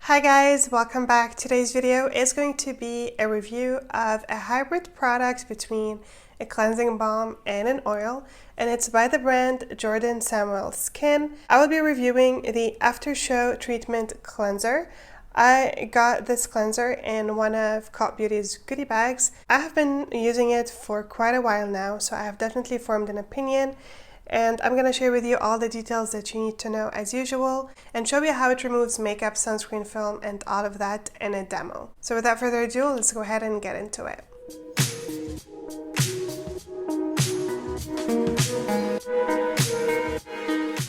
Hi guys, welcome back. Today's video is going to be a review of a hybrid product between a cleansing balm and an oil, and it's by the brand Jordan Samuel Skin. I will be reviewing the Aftershow Treatment Cleanser. I got this cleanser in one of Cultbeauty's goodie bags. I have been using it for quite a while now, so I have definitely formed an opinion. And I'm going to share with you all the details that you need to know as usual and show you how it removes makeup, sunscreen film, and all of that in a demo. So without further ado, let's go ahead and get into it.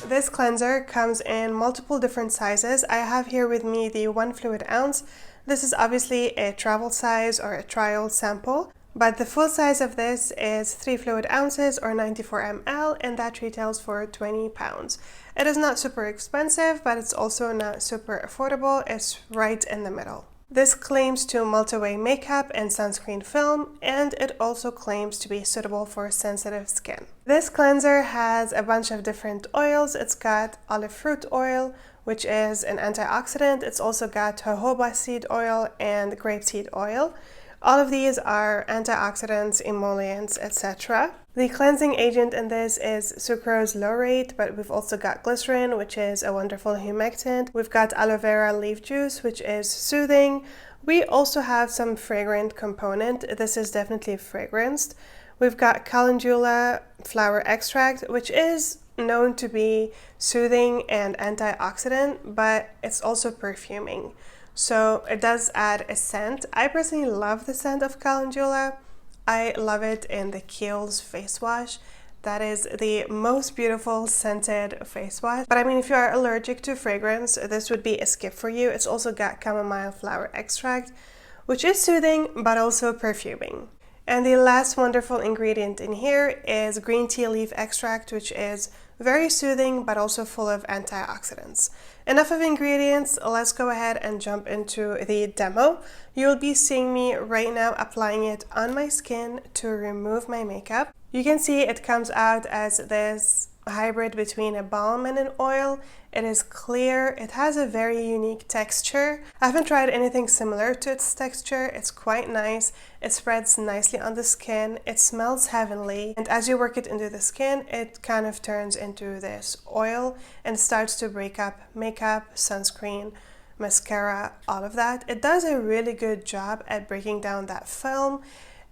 This cleanser comes in multiple different sizes. I have here with me the 1 fluid ounce. This is obviously a travel size or a trial sample. But the full size of this is 3 fluid ounces or 94 ml, and that retails for £20. It is not super expensive, but it's also not super affordable. It's right in the middle. This claims to melt away makeup and sunscreen film, and it also claims to be suitable for sensitive skin. This cleanser has a bunch of different oils. It's got olive fruit oil, which is an antioxidant. It's also got jojoba seed oil and grapeseed oil. All of these are antioxidants, emollients, etc. The cleansing agent in this is sucrose laurate, but we've also got glycerin, which is a wonderful humectant. We've got aloe vera leaf juice, which is soothing. We also have some fragrant component. This is definitely fragranced. We've got calendula flower extract, which is known to be soothing and antioxidant, but it's also perfuming. So it does add a scent. I personally love the scent of calendula. I love it in the Kiehl's face wash. That is the most beautiful scented face wash. But I mean, if you are allergic to fragrance, this would be a skip for you. It's also got chamomile flower extract, which is soothing but also perfuming. And the last wonderful ingredient in here is green tea leaf extract, which is very soothing but also full of antioxidants. Enough of ingredients, let's go ahead and jump into the demo. You'll be seeing me right now applying it on my skin to remove my makeup. You can see it comes out as this hybrid between a balm and an oil. It is clear. It has a very unique texture. I haven't tried anything similar to its texture. It's quite nice. It spreads nicely on the skin. It smells heavenly. And as you work it into the skin, it kind of turns into this oil and starts to break up makeup, sunscreen, mascara, all of that. It does a really good job at breaking down that film.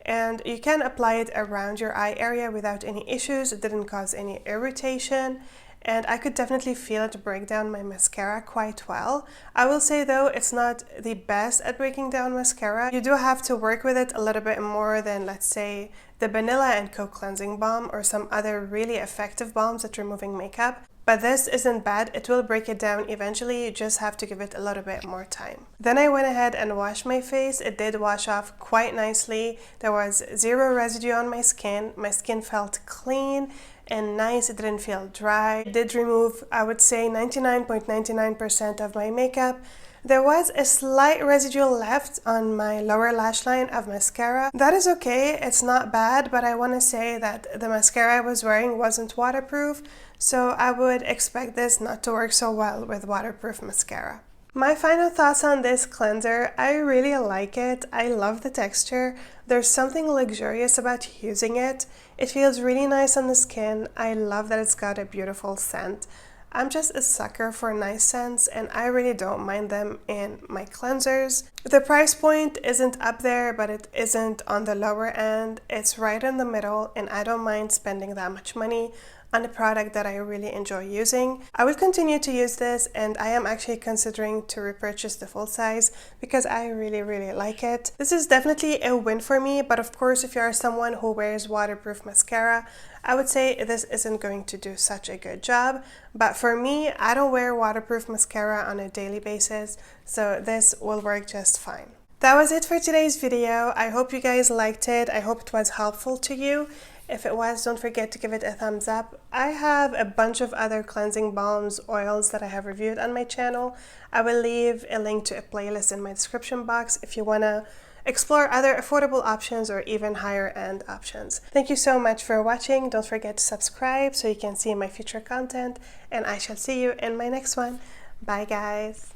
And you can apply it around your eye area without any issues. It didn't cause any irritation, and I could definitely feel it break down my mascara quite well. I will say though, it's not the best at breaking down mascara. You do have to work with it a little bit more than, let's say, the Vanilla & Co cleansing balm or some other really effective balms at removing makeup. But this isn't bad. It will break it down eventually. You just have to give it a little bit more time. Then I went ahead and washed my face. It did wash off quite nicely. There was zero residue on my skin. My skin felt clean and nice. It didn't feel dry. It did remove, I would say, 99.99% of my makeup. There was a slight residue left on my lower lash line of mascara. That is okay, it's not bad, but I want to say that the mascara I was wearing wasn't waterproof, so I would expect this not to work so well with waterproof mascara. My final thoughts on this cleanser: I really like it. I love the texture. There's something luxurious about using it. It feels really nice on the skin. I love that it's got a beautiful scent. I'm just a sucker for nice scents, and I really don't mind them in my cleansers. The price point isn't up there, but it isn't on the lower end. It's right in the middle, and I don't mind spending that much money on a product that I really enjoy using. I will continue to use this, and I am actually considering to repurchase the full size because I really like it. This is definitely a win for me, but of course, if you are someone who wears waterproof mascara, I would say this isn't going to do such a good job. But for me, I don't wear waterproof mascara on a daily basis, so this will work just fine. That was it for today's video. I hope you guys liked it. I hope it was helpful to you. If it was, don't forget to give it a thumbs up. I have a bunch of other cleansing balms, oils that I have reviewed on my channel. I will leave a link to a playlist in my description box if you want to explore other affordable options or even higher end options. Thank you so much for watching. Don't forget to subscribe so you can see my future content, and I shall see you in my next one. Bye guys.